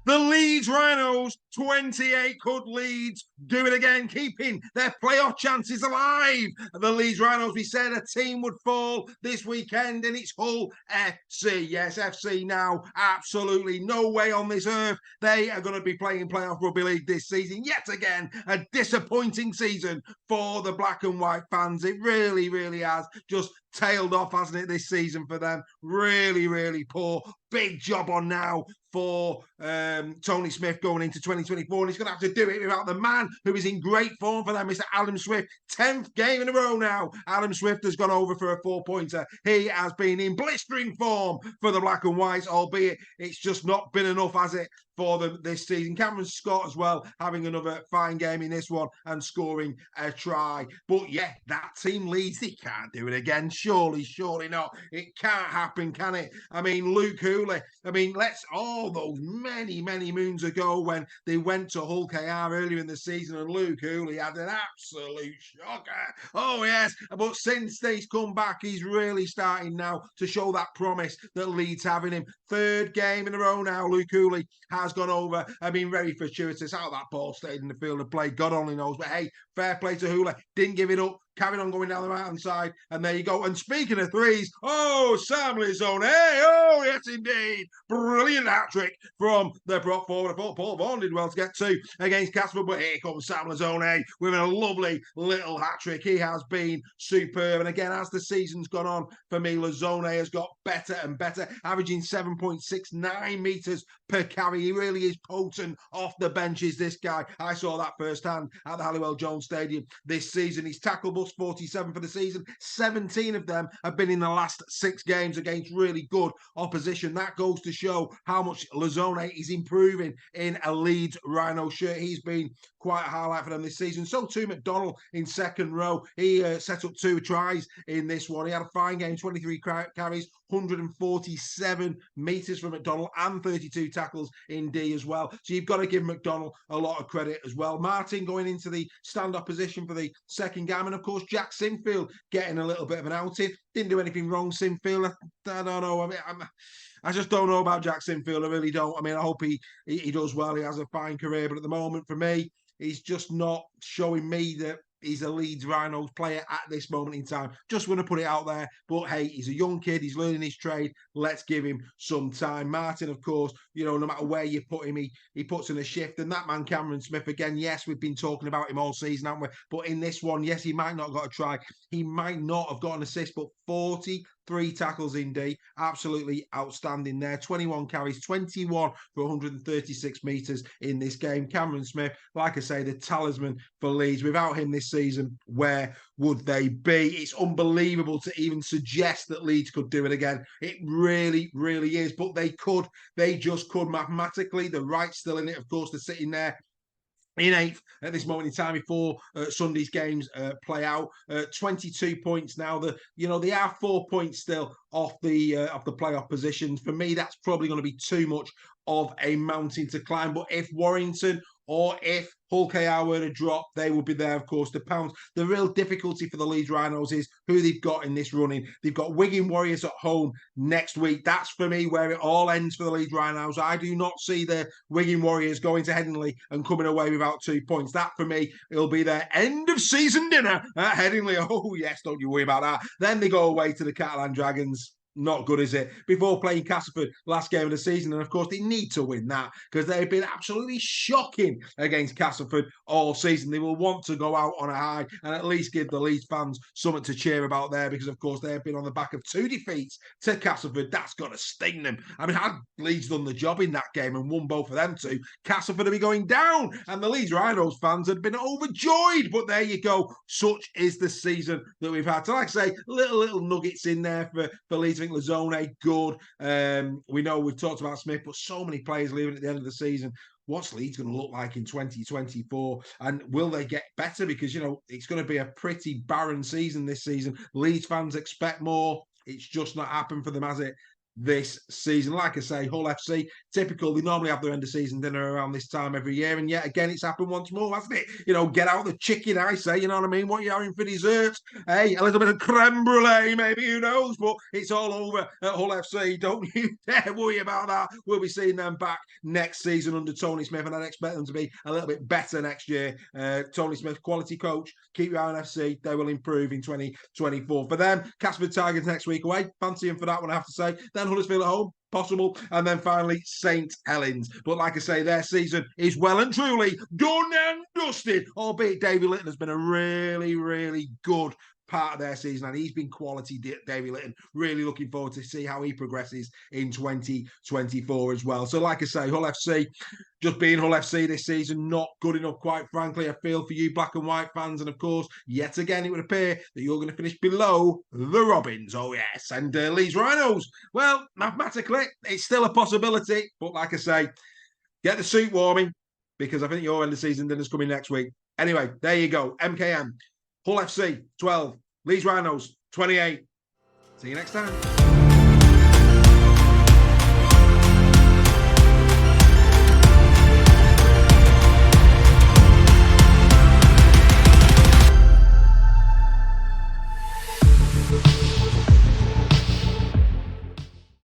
The Leeds Rhinos, 28 could Leeds do it again, keeping their playoff chances alive. The Leeds Rhinos, we said a team would fall this weekend, and it's Hull FC. Yes, FC now, absolutely no way on this earth. They are going to be playing playoff rugby league this season. Yet again, a disappointing season for the black and white fans. It really, really has just tailed off, hasn't it, this season for them? Really, really poor. Big job on now for Tony Smith going into 2024, and he's going to have to do it without the man who is in great form for them, Mr. Adam Swift. 10th game in a row now. Adam Swift has gone over for a 4-pointer. He has been in blistering form for the black and whites, albeit it's just not been enough, has it, for them this season. Cameron Scott as well, having another fine game in this one and scoring a try. But yeah, that team Leeds, they can't do it again. Surely not. It can't happen, can it? I mean, Luke Hooley, let's all those many moons ago when they went to Hull KR earlier in the season, and Luke Hooley had an absolute shocker. Oh yes, but since he's come back, he's really starting now to show that promise that Leeds have in him. 3rd game in a row now, Luke Hooley has gone over. Very fortuitous. How that ball stayed in the field of play, God only knows. But hey, fair play to Hooley. Didn't give it up. Carried on going down the right-hand side. And there you go. And speaking of threes, Sam Lizone. Hey, yes, indeed. Brilliant hat-trick from the prop forward. I thought Paul Vaughan did well to get 2 against Casper, but here comes Sam Lizone with a lovely little hat-trick. He has been superb. And again, as the season's gone on, for me, Lizone has got better and better, averaging 7.69 metres per carry. He really is potent off the benches, this guy. I saw that firsthand at the Halliwell Jones Stadium this season. He's tackle bus 47 for the season. 17 of them have been in the last 6 games against really good opposition. That goes to show how much Lizone is improving in a Leeds Rhino shirt. He's been quite a highlight for them this season. So too McDonald in second row. He set up 2 tries in this one. He had a fine game, 23 carries, 147 metres for McDonald and 32 tackles in D as well. So you've got to give McDonald a lot of credit as well. Martin going into the stand-up position for the second game. And of course, Jack Sinfield getting a little bit of an outing. Didn't do anything wrong, Sinfield. I don't know. I just don't know about Jack Sinfield. I really don't. I hope he does well. He has a fine career. But at the moment, for me, he's just not showing me that he's a Leeds Rhinos player at this moment in time. Just want to put it out there. But hey, he's a young kid. He's learning his trade. Let's give him some time. Martin, of course, no matter where you put him, he puts in a shift. And that man, Cameron Smith, again, yes, we've been talking about him all season, haven't we? But in this one, yes, he might not have got a try. He might not have got an assist, but 43 tackles in D. Absolutely outstanding there. 21 carries, 21 for 136 metres in this game. Cameron Smith, like I say, the talisman for Leeds. Without him this season, where would they be? It's unbelievable to even suggest that Leeds could do it again. It really, really is. But they could. They just could mathematically. The right's still in it. Of course, they're sitting there in 8th at this moment in time before Sunday's games play out. 22 points now. They are 4 points still off the playoff positions. For me, that's probably going to be too much of a mountain to climb. But if Warrington or if Hull KR were to drop, they will be there, of course, to pounce. The real difficulty for the Leeds Rhinos is who they've got in this running. They've got Wigan Warriors at home next week. That's, for me, where it all ends for the Leeds Rhinos. I do not see the Wigan Warriors going to Headingley and coming away without 2 points. That, for me, it'll be their end-of-season dinner at Headingley. Oh, yes, don't you worry about that. Then they go away to the Catalan Dragons. Not good, is it? Before playing Castleford last game of the season. And of course, they need to win that because they've been absolutely shocking against Castleford all season. They will want to go out on a high and at least give the Leeds fans something to cheer about there because, of course, they've been on the back of 2 defeats to Castleford. That's got to sting them. Had Leeds done the job in that game and won both of them 2, Castleford would be going down and the Leeds Rhinos fans had been overjoyed. But there you go. Such is the season that we've had. So, like I say, little nuggets in there for Leeds. I think Lizone, good. We know we've talked about Smith, but so many players leaving at the end of the season. What's Leeds going to look like in 2024? And will they get better? Because, it's going to be a pretty barren season this season. Leeds fans expect more. It's just not happened for them, has it? this season. Like I say, Hull FC, typical. They normally have their end of season dinner around this time every year. And yet again, it's happened once more, hasn't it? You know, get out the chicken, I say, you know what I mean? What are you having for dessert? Hey, a little bit of creme brulee, maybe, who knows? But it's all over at Hull FC. Don't you dare worry about that. We'll be seeing them back next season under Tony Smith, and I'd expect them to be a little bit better next year. Tony Smith, quality coach. Keep your eye on FC. They will improve in 2024. For them, Casper Tigers next week away. Fancy him for that one, I have to say. Then Huddersfield at home, possible. And then finally, St Helens. But like I say, their season is well and truly done and dusted. Albeit Davy Litton has been a really, really good part of their season, and he's been quality, Davy Litton. Really looking forward to see how he progresses in 2024 as well. So like I say, Hull FC, just being Hull FC this season, not good enough, quite frankly. I feel for you black and white fans, and of course, yet again, it would appear that you're going to finish below the Robins. Oh yes, and Leeds Rhinos, well, mathematically, it's still a possibility, but like I say, get the suit warming, because I think your end of season dinner's coming next week. Anyway, there you go. MKM, Hull FC 12, Leeds Rhinos 28. See you next time.